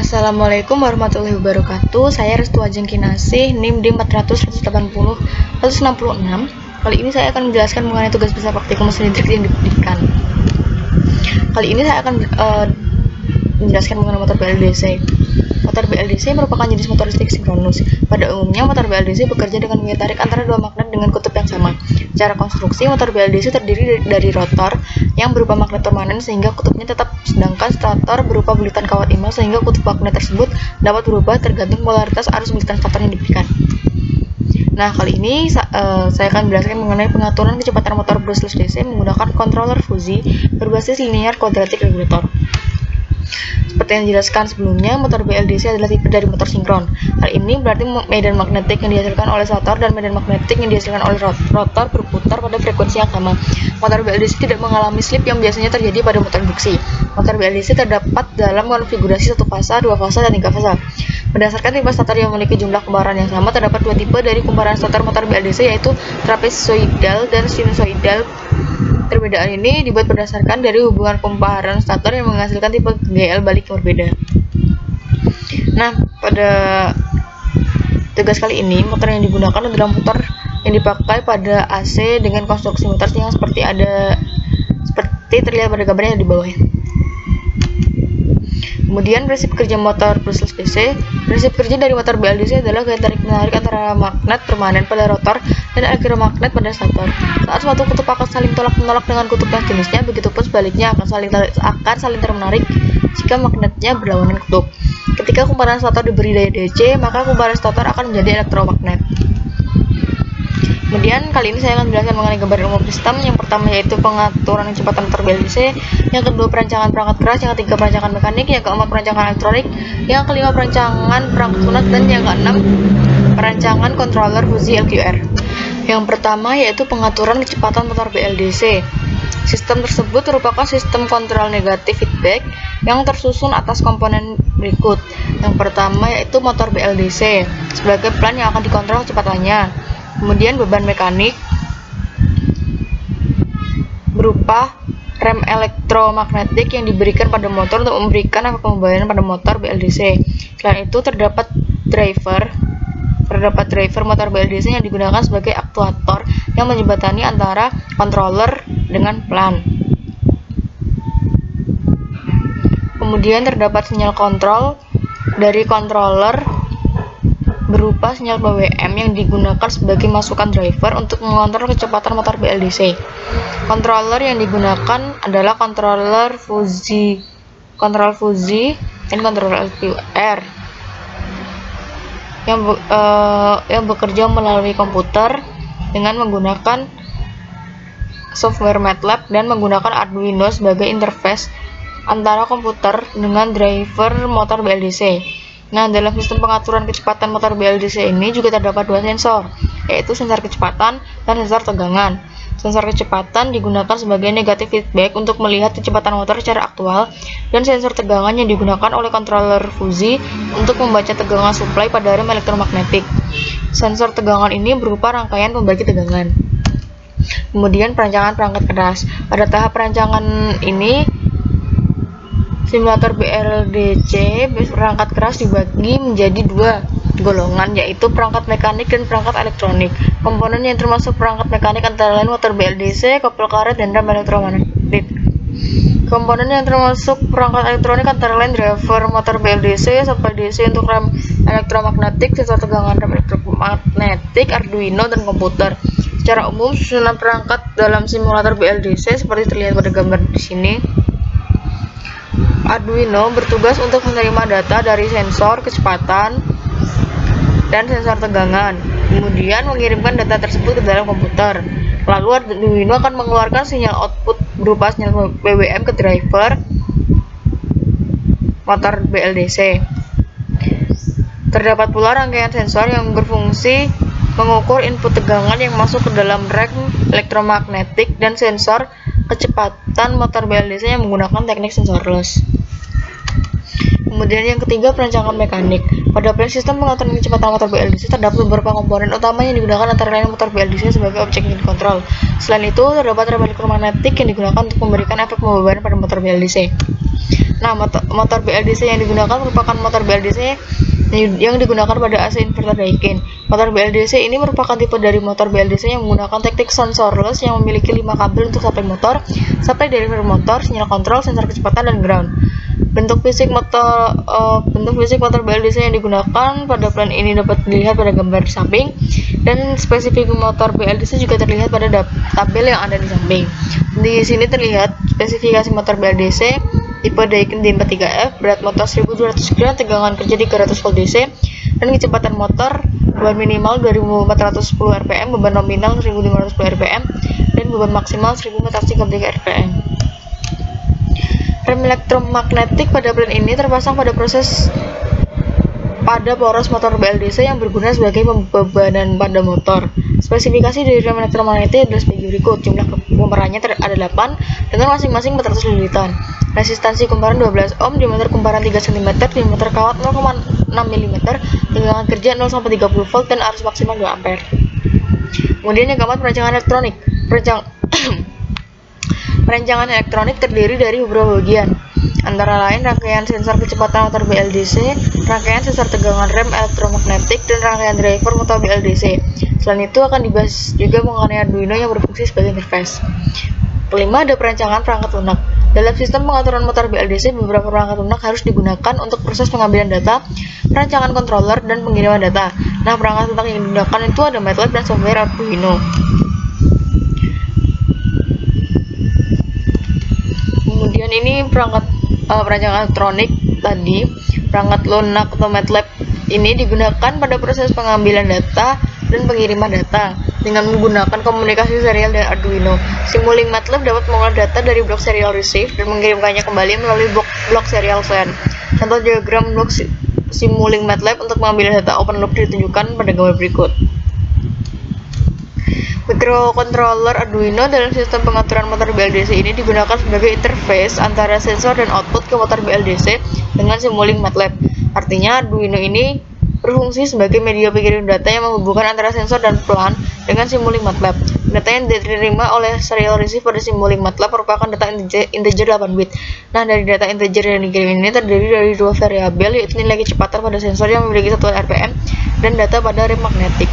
Assalamualaikum warahmatullahi wabarakatuh. Saya Restu Ajeng Kinasih, NIM D400-180-166. Kali ini saya akan menjelaskan mengenai tugas besar praktikum mesin listrik yang diberikan. Kali ini saya akan menjelaskan mengenai motor BLDC. Motor BLDC merupakan jenis motor listrik sinkronus. Pada umumnya, motor BLDC bekerja dengan gaya tarik antara dua magnet dengan kutub yang sama. Secara konstruksi, motor BLDC terdiri dari rotor yang berupa magnet permanen sehingga kutubnya tetap, sedangkan stator berupa bulatan kawat imal sehingga kutub magnet tersebut dapat berubah tergantung polaritas arus bulatan stator yang diberikan. Nah, kali ini saya akan menjelaskan mengenai pengaturan kecepatan motor brushless DC menggunakan controller fuzi berbasis linear quadratic regulator. Seperti yang dijelaskan sebelumnya, motor BLDC adalah tipe dari motor sinkron. Hal ini berarti medan magnetik yang dihasilkan oleh stator dan medan magnetik yang dihasilkan oleh rotor berputar pada frekuensi yang sama. Motor BLDC tidak mengalami slip yang biasanya terjadi pada motor induksi. Motor BLDC terdapat dalam konfigurasi 1 fasa, 2 fasa, dan 3 fasa. Berdasarkan tipe stator yang memiliki jumlah kumparan yang sama, terdapat dua tipe dari kumparan stator motor BLDC, yaitu trapezoidal dan sinusoidal. Perbedaan ini dibuat berdasarkan dari hubungan kumparan stator yang menghasilkan tipe GL balik yang berbeda. Nah, pada tugas kali ini, motor yang digunakan adalah motor yang dipakai pada AC dengan konstruksi motor yang seperti terlihat pada gambarnya di bawah. Kemudian prinsip kerja motor brushless DC. Prinsip kerja dari motor BLDC adalah gaya tarik-menarik antara magnet permanen pada rotor dan elektromagnet pada stator. Saat suatu kutub akan saling tolak-menolak dengan kutub yang jenisnya, begitupun sebaliknya akan saling termenarik jika magnetnya berlawanan kutub. Ketika kumparan stator diberi daya DC, maka kumparan stator akan menjadi elektromagnet. Kemudian kali ini saya akan menjelaskan mengenai gambaran umum sistem. Yang pertama yaitu pengaturan kecepatan motor BLDC, yang kedua perancangan perangkat keras, yang ketiga perancangan mekanik, yang keempat perancangan elektronik, yang kelima perancangan perangkat lunak, dan yang keenam perancangan controller fuzi LQR. Yang pertama yaitu pengaturan kecepatan motor BLDC. Sistem tersebut merupakan sistem kontrol negatif feedback yang tersusun atas komponen berikut. Yang pertama yaitu motor BLDC sebagai pelan yang akan dikontrol kecepatannya. Kemudian beban mekanik berupa rem elektromagnetik yang diberikan pada motor untuk memberikan efek pembayaran pada motor BLDC. Selain itu terdapat driver motor BLDC yang digunakan sebagai aktuator yang menjembatani antara controller dengan pelan. Kemudian terdapat sinyal kontrol dari controller berupa sinyal BWM yang digunakan sebagai masukan driver untuk mengontrol kecepatan motor BLDC. Controller yang digunakan adalah controller fuzi, dan controller LQR yang bekerja melalui komputer dengan menggunakan software MATLAB dan menggunakan Arduino sebagai interface antara komputer dengan driver motor BLDC. Nah, dalam sistem pengaturan kecepatan motor BLDC ini juga terdapat dua sensor, yaitu sensor kecepatan dan sensor tegangan. Sensor kecepatan digunakan sebagai negatif feedback untuk melihat kecepatan motor secara aktual, dan sensor tegangan yang digunakan oleh controller fuzi untuk membaca tegangan suplai pada rem elektromagnetik. Sensor tegangan ini berupa rangkaian pembagi tegangan. Kemudian perancangan perangkat keras. Pada tahap perancangan ini, simulator BLDC perangkat keras dibagi menjadi dua golongan, yaitu perangkat mekanik dan perangkat elektronik. Komponen yang termasuk perangkat mekanik antara lain motor BLDC, kopel karet, dan rem elektromagnetik. Komponen yang termasuk perangkat elektronik antara lain driver motor BLDC, supply DC untuk rem elektromagnetik, sensor tegangan rem elektromagnetik, Arduino, dan komputer. Secara umum, susunan perangkat dalam simulator BLDC seperti terlihat pada gambar di sini. Arduino bertugas untuk menerima data dari sensor kecepatan dan sensor tegangan, kemudian mengirimkan data tersebut ke dalam komputer. Lalu Arduino akan mengeluarkan sinyal output berupa sinyal BWM ke driver motor BLDC. Terdapat pula rangkaian sensor yang berfungsi mengukur input tegangan yang masuk ke dalam rem elektromagnetik dan sensor kecepatan motor BLDC yang menggunakan teknik sensorless. Kemudian yang ketiga, perancangan mekanik. Pada sistem pengaturan kecepatan motor BLDC terdapat beberapa komponen utama yang digunakan antara lain motor BLDC sebagai objek yang dikontrol. Selain itu, terdapat rem elektromagnetik yang digunakan untuk memberikan efek pembebanan pada motor BLDC. Nah, motor BLDC yang digunakan merupakan motor BLDC yang digunakan pada AC inverter Daikin. Motor BLDC ini merupakan tipe dari motor BLDC yang menggunakan teknik sensorless yang memiliki 5 kabel untuk supply motor, supply driver motor, sinyal kontrol, sensor kecepatan, dan ground. Bentuk fisik motor BLDC yang digunakan pada plan ini dapat dilihat pada gambar di samping, dan spesifik motor BLDC juga terlihat pada tabel yang ada di samping. Di sini terlihat spesifikasi motor BLDC tipe Daikin D43F, berat motor 1200 gram, tegangan kerja 300 volt DC, dan kecepatan motor beban minimal 2410 rpm, beban nominal 1510 rpm, dan beban maksimal 1433 rpm. Rem elektromagnetik pada plan ini terpasang pada poros motor BLDC yang berguna sebagai pembebanan pada motor. Spesifikasi dari rem elektromagnetik adalah sebagai berikut. Jumlah kumparannya ada 8 dengan masing-masing 400 lilitan. Resistansi kumparan 12 ohm, diameter kumparan 3 cm, diameter kawat 0,6 mm, tegangan kerja 0 sampai 30 volt, dan arus maksimal 2 ampere. Kemudian yang keempat, perancangan elektronik. Perancangan elektronik terdiri dari beberapa bagian, antara lain rangkaian sensor kecepatan motor BLDC, rangkaian sensor tegangan rem elektromagnetik, dan rangkaian driver motor BLDC. Selain itu akan dibahas juga mengenai Arduino yang berfungsi sebagai interface. Kelima, ada perancangan perangkat lunak. Dalam sistem pengaturan motor BLDC, beberapa perangkat lunak harus digunakan untuk proses pengambilan data, perancangan controller, dan pengiriman data. Nah, perangkat lunak yang digunakan itu ada MATLAB dan software Arduino. Kemudian ini perancangan elektronik tadi, perangkat lunak atau MATLAB ini digunakan pada proses pengambilan data dan pengiriman data dengan menggunakan komunikasi serial dan Arduino. Simulink MATLAB dapat mengolah data dari blok serial receive dan mengirimkannya kembali melalui blok serial send. Contoh diagram blok Simulink MATLAB untuk pengambilan data open loop ditunjukkan pada gambar berikut. Microcontroller Arduino dalam sistem pengaturan motor BLDC ini digunakan sebagai interface antara sensor dan output ke motor BLDC dengan Simulink MATLAB. Artinya Arduino ini berfungsi sebagai media pengirim data yang menghubungkan antara sensor dan plan dengan Simulink MATLAB. Data yang diterima oleh serial receive pada Simulink MATLAB merupakan data integer 8 bit. Nah, dari data integer yang dikirim ini terdiri dari dua variabel, yaitu nilai kecepatan pada sensor yang memiliki satuan RPM dan data pada rem magnetik.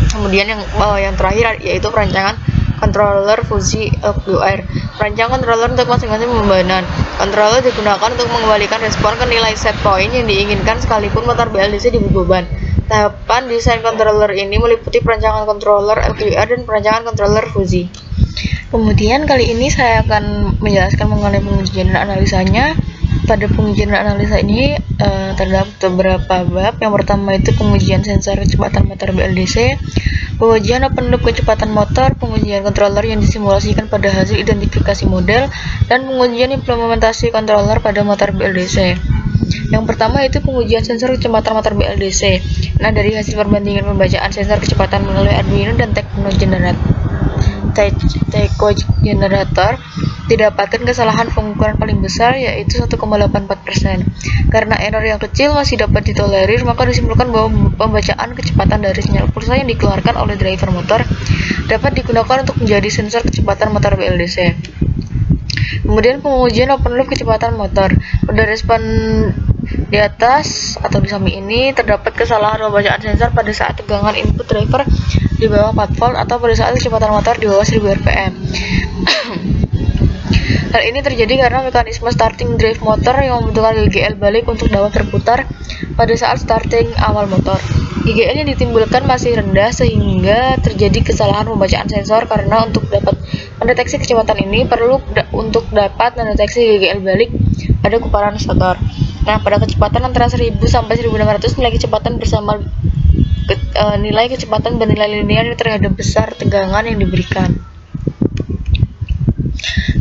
Kemudian yang terakhir yaitu perancangan controller fuzzy LQR. Perancangan controller untuk masing-masing pembebanan. Controller digunakan untuk mengembalikan respon ke nilai set point yang diinginkan sekalipun motor BLDC diberi beban. Tahapan desain controller ini meliputi perancangan controller LQR dan perancangan controller fuzzy. Kemudian kali ini saya akan menjelaskan mengenai pengujian dan analisanya. Pada pengujian dan analisa ini terdapat beberapa bab. Yang pertama itu pengujian sensor kecepatan motor BLDC, pengujian open loop kecepatan motor, pengujian controller yang disimulasikan pada hasil identifikasi model, dan pengujian implementasi controller pada motor BLDC. Yang pertama itu pengujian sensor kecepatan motor BLDC. Nah, dari hasil perbandingan pembacaan sensor kecepatan melalui Arduino dan Teco generator didapatkan kesalahan pengukuran paling besar, yaitu 1,84%. Karena error yang kecil masih dapat ditolerir, maka disimpulkan bahwa pembacaan kecepatan dari sinyal pulsa yang dikeluarkan oleh driver motor dapat digunakan untuk menjadi sensor kecepatan motor BLDC. Kemudian pengujian open loop kecepatan motor. Pada respon di atas atau di samping ini terdapat kesalahan pembacaan sensor pada saat tegangan input driver di bawah 4 volt atau pada saat kecepatan motor di bawah 1000 rpm. Hal ini terjadi karena mekanisme starting drive motor yang membutuhkan GGL balik untuk dapat berputar pada saat starting awal motor. GGL yang ditimbulkan masih rendah sehingga terjadi kesalahan pembacaan sensor, karena untuk dapat mendeteksi kecepatan ini perlu untuk dapat mendeteksi GGL balik pada kumparan stator. Nah, pada kecepatan antara 1000 sampai 1600 nilai kecepatan bersama nilai kecepatan bernilai linear terhadap besar tegangan yang diberikan.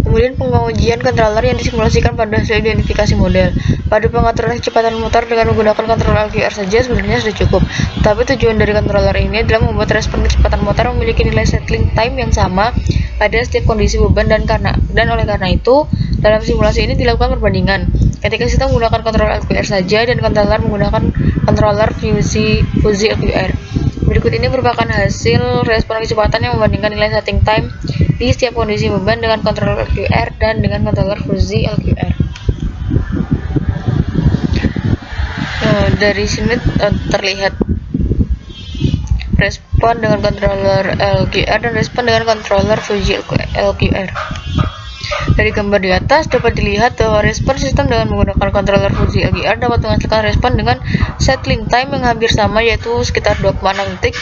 Kemudian pengujian controller yang disimulasikan pada hasil identifikasi model. Pada pengaturan kecepatan motor dengan menggunakan controller LQR saja sebenarnya sudah cukup. Tapi tujuan dari controller ini adalah membuat respon kecepatan motor memiliki nilai settling time yang sama pada setiap kondisi beban, dan oleh karena itu dalam simulasi ini dilakukan perbandingan. Ketika sistem menggunakan controller LQR saja dan controller menggunakan controller fuzzy LQR. Berikut ini merupakan hasil respon kecepatan yang membandingkan nilai setting time di setiap kondisi beban dengan controller LQR dan dengan controller fuzzy LQR. dari sini terlihat respon dengan controller LQR dan respon dengan controller Fuji LQR. Dari gambar di atas dapat dilihat bahwa respon sistem dengan menggunakan controller Fuji LQR dapat menghasilkan respon dengan settling time yang hampir sama, yaitu sekitar 2,6 detik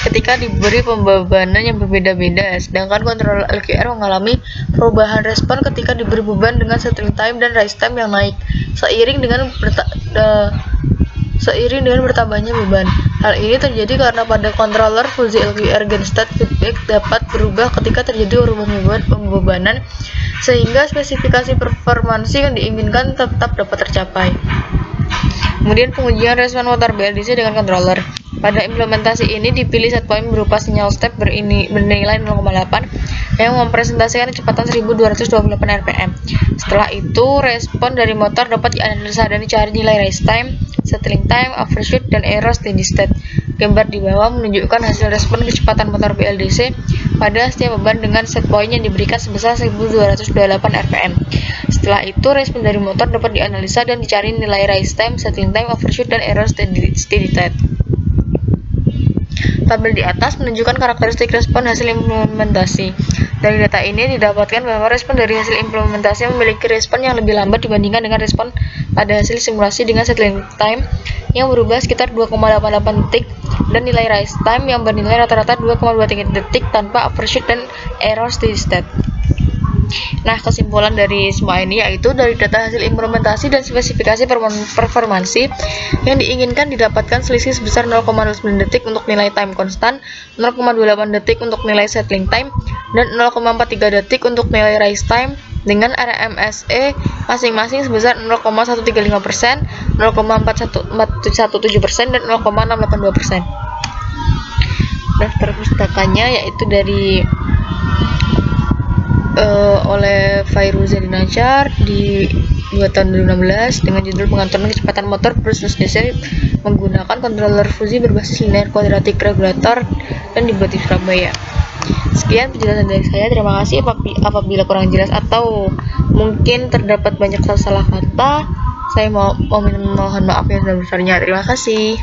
ketika diberi pembebanan yang berbeda-beda, sedangkan controller LQR mengalami perubahan respon ketika diberi beban dengan settling time dan rise time yang naik seiring dengan bertambahnya beban. Hal ini terjadi karena pada controller Fuji LQR gain state feedback dapat berubah ketika terjadi perubahan pembebanan, sehingga spesifikasi performansi yang diinginkan tetap dapat tercapai. Kemudian pengujian respon motor BLDC dengan controller. Pada implementasi ini dipilih set point berupa sinyal step bernilai 0,8 yang mempresentasikan kecepatan 1228 rpm. Setelah itu, respon dari motor dapat dianalisa dan dicari nilai race time, settling time, overshoot, dan error steady state. Gambar di bawah menunjukkan hasil respon kecepatan motor BLDC pada setiap beban dengan set point yang diberikan sebesar 1228 rpm. Setelah itu, respon dari motor dapat dianalisa dan dicari nilai race time, settling time, overshoot, dan error steady state. Tabel di atas menunjukkan karakteristik respon hasil implementasi. Dari data ini didapatkan bahwa respon dari hasil implementasi memiliki respon yang lebih lambat dibandingkan dengan respon pada hasil simulasi dengan settling time yang berubah sekitar 2,88 detik dan nilai rise time yang bernilai rata-rata 2,23 detik tanpa overshoot dan error steady state. Nah, kesimpulan dari semua ini yaitu dari data hasil implementasi dan spesifikasi performansi yang diinginkan didapatkan selisih sebesar 0,09 detik untuk nilai time konstan, 0,28 detik untuk nilai settling time, dan 0,43 detik untuk nilai rise time dengan RMSE masing-masing sebesar 0,135%, 0,417%, dan 0,682%. Daftar pustakanya yaitu dari oleh Fairuza Dinansyar di 2 tahun 2016 dengan judul pengaturan kecepatan motor plus DC menggunakan controller Fuji berbasis linear quadratic regulator dan dibuat di Surabaya. Sekian penjelasan dari saya. Terima kasih. Apabila kurang jelas atau mungkin terdapat banyak salah kata, saya mohon maaf yang sebesar-besarnya. Terima kasih.